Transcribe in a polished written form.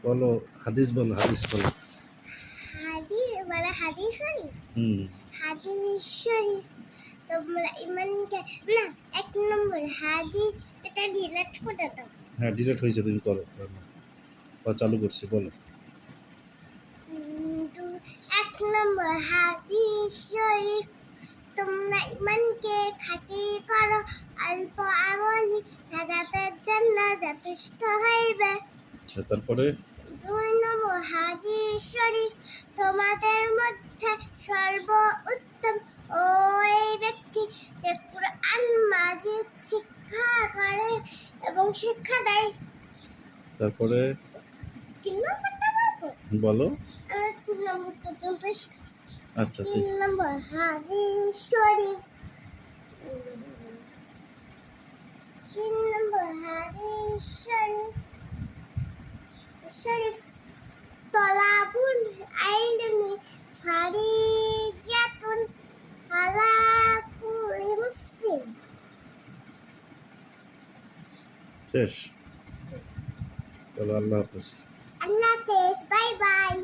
বলো, হাদিস বলো, হাদিস বলো। হাদিস শরীফ। হুম। হাদিস শরীফ তোমরা ইমানকে না, 1 নম্বর হাদিস, এটা ডিলিট করে দাও। হ্যাঁ, ডিলেট হয়েছে, তুমি করো। চালু করছি, বলো। 1 নম্বর হাদিস শরীফ, তোমরা ইমানকে খাঁটি করো, অল্প আমলি নাজাতের জন্য যথেষ্ট হইবে। আচ্ছা, তারপরে 2 নম্বর হাদিস শরীফ, তোমাদের মধ্যে সর্বোত্তম ওই ব্যক্তি যে কুরআন মাজিদ শিক্ষা করে এবং শিক্ষা দেয়। তারপরে 3 নম্বরটা বলবো, বলো। 3 নম্বর পর্যন্ত শিখাচ্ছি। আচ্ছা, 3 নম্বর হাদিস শরীফ, 3 নম্বর হাদিস শরীফ তলাবুল ইলমি ফারিজাতুন আলা কুল্লি মুসলিম। শেষ। বলো আল্লাহ হাফেজ। আল্লাহ হাফেজ, বাই বাই।